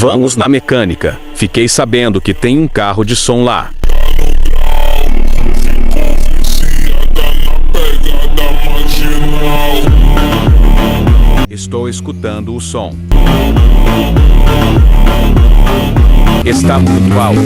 Vamos na mecânica. Fiquei sabendo que tem um carro de som lá. Estou escutando o som. Está muito alto.